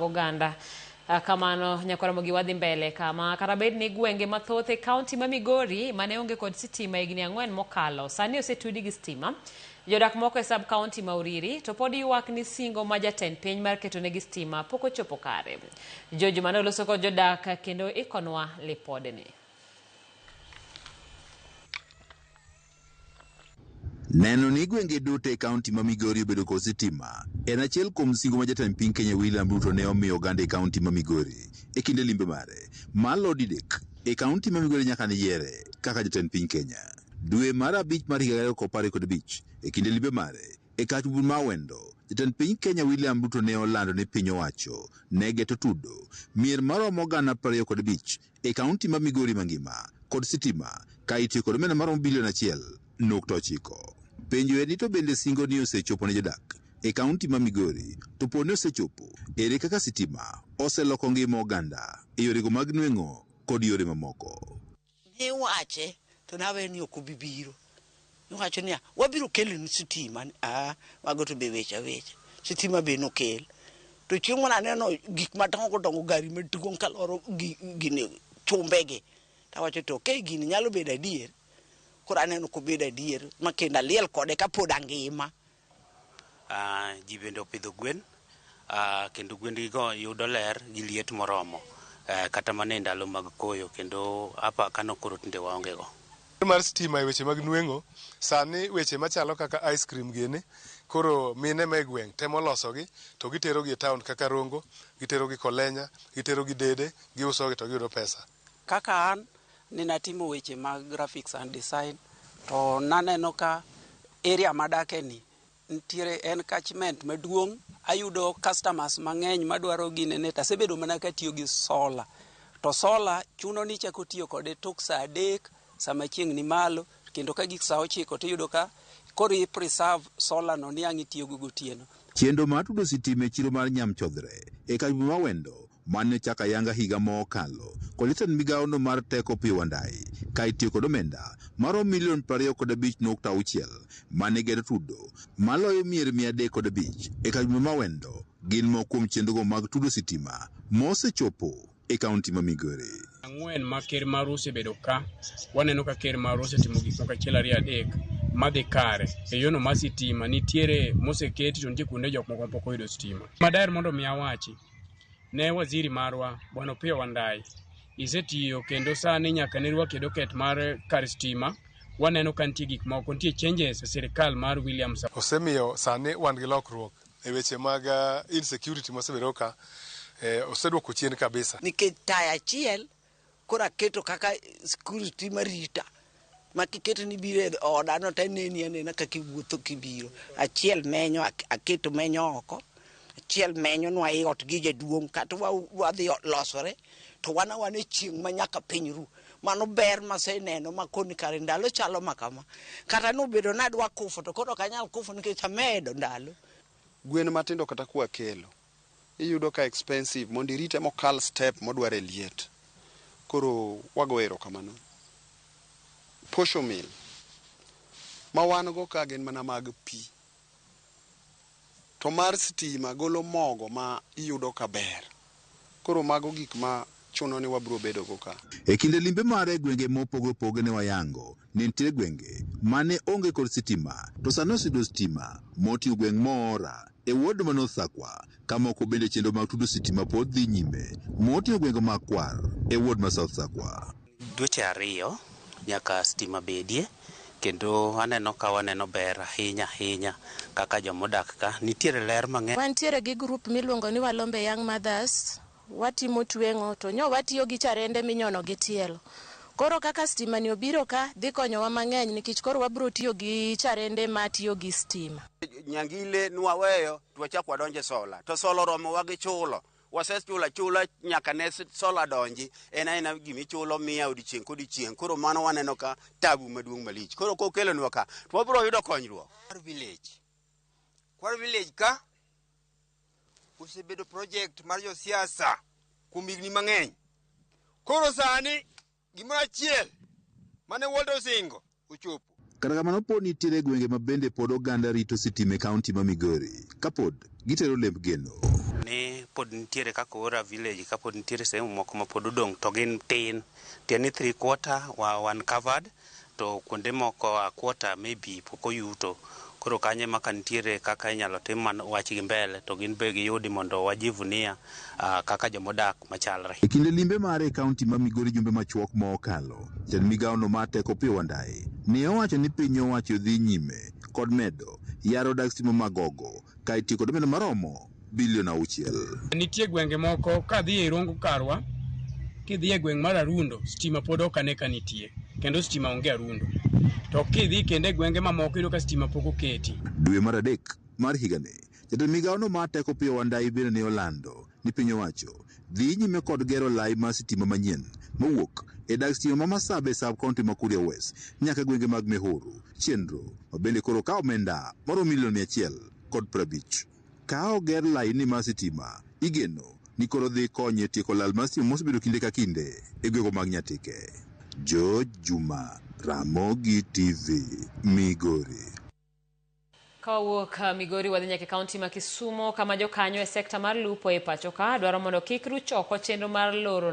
oganda. Kamano nyakora gi wadhi mbele kama karabed ni gwenge mathoth e kaunti ma Migori mane onge kod sitima higni 4 mokalo sani osetudi gi stima. Jodak moko e sub county ma Uriri to pod ywak ni singo ma jatend piny mar keto negi stima pok ochopo kare. Joji mane oloso kod jodak kendo ikonwa lipodeni. Neno ni gwenge duto e kaunti ma Migori obedo kod sitima en achiel kuom singo ma jatend piny Kenya William Ruto ne omiyo oganda e kaunti ma Migori e kinde limbe mare malo didek e kaunti ma Migori nyaka ne yiere kaka jatend piny Kenya. Dwe mar abich mar higa 2015 e kinde limbe mare e kach bur ma Wendo, jatend piny Kenya William Ruto ne olando ni piny owacho ne geto tudo mier maromo oganda 25 e kaunti ma Migori mangima kod sitima ka itiyo kod omenda maromo bilion 1.9. Penjo en ni to bende singo ni osechopo ne jodak e kaunti ma Migori to pone osechopo ere kaka sitima oseloko ngima oganda e yorego mag nweng'o kod yore mamoko. Ne wache to nawe ni ok bibiro. Ne wacho ni wabiro kelo ni sitima wago to be weche sitima be no kel. To chieng' mane aneno gik madongo gari maduong' kaloro gini chumbege. Tawacho to gini nyalo bedo adier. Kora aneno ko bedo adier makenda liel kode ka pod angima. Ji bende opidho gwen kendo gwendigo yudo ler gi liet moromo kata mane ndalo mag koyo kendo apa kano koro tinde waongego. Mar stima e weche mag nweng'o sani weche machalo kaka ice cream gene koro mine me gweng' temo losogi to gitero gi e town kaka Rongo, gitero gi Kolenya, gitero gi Dede, giuso gi to giyudo pesa. Kaka an ninatimo weche mag graphics and design to naneno ka area madake ni ntiere en catchment maduong', ayudo customers mang'eny madwaro ginene tasebedo mana ka tiyo gi solar. To solar chuno ni chako tiyo kode tok saa 3 sama chieng' ni malo kendo ka gik saa 9 to yudo ka koro i preserve solar no ni ang' itiyo go gotieno. Chendo matudo sitima e chiro mar Nyamchodhre e kaunti ma Wendo mane chaka yanga higa mokalo kod jatend migawo no mar teko Piyo Wandayi ka itiyo kod omenda maromo milion 25.6 mane gedo tudo maloyo mier 305 e kaunti ma Wendo gin moko kuom chenrogo mag tudo sitima mosechopo e kaunti ma Migori. Ang'wen ma ker mar osebedo ka waneno ka ker mar osetimo gik moko 1 2 3 madhi kare e yono ma sitima nitiere moseketi to nitie kuonde jok moko pok oyudo sitima. Madaer mondo mi awachi ne waziri marwa bwana Piyo Wandayi isetiyo kendo sani nyaka ne rwaki doket mar kar stima waneno ka nitie gik moko nitie changes e sirkal mar William Samoei. Osemiyo sani wan gi lokruok e weche mag insecurity mosebedo ka osedwoko chien kabisa. Nikech taya achiel kora keto kaka security marita makiketo ni bire oda no taneni anena kaka iwuotho kibiro achiel menyo aketo menyo oko achiel menyo nwa iot gi jaduong' kata wadhi losore to wane chieng' manyaka piny ru mano ber maseneno makoni kare ndalo chalo makama kata nobedo nadwa kufo to koro kanyal kufo nikech amedo ndalo. Gwen matindo kata kwa kelo iyudo ka expensive mondo irite mokal step modware liet koro wagoero kamano. Posho mill ma wan go ka gin mana mag pi to mar stima golo mogo ma iyudo ka ber koro mago gik ma chuno ni wabro bedo go ka. E kinde limbe mare gwenge mopogore opogore ne wayango ne nitie gwenge mane onge kod sitima to sani oseyudo sitima moting'o gweng' Moora e wuod ma North Sakwa kamoko bende chenro mag tudo sitima pod dhi nyime moting'o gwenge mag Kwar e wuod ma South Sakwa. Dweche 2 nyaka stima bedie kendo aneno ka waneno ber ahinya kaka jomodak ka nitiere ler mang'eny. Wantiere gi group miluongo ni Walombe Young Mothers watimo tweng'o to nyo watiyo gi charende minyono gi tielo. Koro kaka stima ni obiro ka dhi konyowa mang'eny nikech koro wabro tiyo gi charende matiyo gi stima. Nyangile nwaweyo twachak wadonje sola to solo romo wagi chulo chula nyaka ne sola donji ena gimichulo 100 odiechieng' kodiechieng' koro mano waneno ka tabu maduong' malich koro kokelonwa ka to wabro yudo konyruok. Kwar village ka osebedo project mar josiasa kuom higni mang'eny koro sani gimoro achiel mane Walter Osingo ochopo. Kata kamano pod nitiere gwenge ma bende pod oganda rito sitima e kaunti ma Migori kapod gitero lemb geno. ni pod nitiere kaka Ora village ka pod nitiere sehemu moko ma pod odong' to gin tin. Tieni 3/4 one covered to kuonde moko a quarter maybe pok oyuto. Koro kanye maka nitiere kaka inyalo tim wach gi mbele to gin be giyudi mondo wajivunia kaka jomodak machalre. E kinde limbe mare e kaunti ma Migori jumbe machuok ma okalo, jatend migawo no mar teko Opiyo Wandayi ne owacho ni piny owacho dhi nyime kod medo yaro dak stima magogo ka itiyo kod omenda maromo bilion 6. Nitie gwenge moko kadhi e Rongo Karwa, kidhi e gweng mar Arundo, stima pod ok ane ka nitie, kendo stima onge Arundo. To kidhi kende gwenge mamoko iyudo ka stima pok oketi. Dwe mar adek mar higani, jatend migawo no mar teko Opiyo Wandayi bende ne olando ni piny owacho dhi nyime kod gero lai mar stima manyien mawuok e dak stima ma Masabe sub kaunti ma Kuria West nyaka gwenge mag Mehuru, Chenro, ma bende koro ka omenda moro milion 150. Ka oger laini mar sitima, igeno ni koro dhi konye tieko lal mar stima mosebedo kinde ka kinde e gwego mag Nyatike. George Juma, Ramogi TV, Migori. Kawuok Migori wadhi nyaka kaunti ma Kisumo kama jokanyo e sekta mar lupo e pacho ka dwaro mondo kik ruch oko chenro mar loro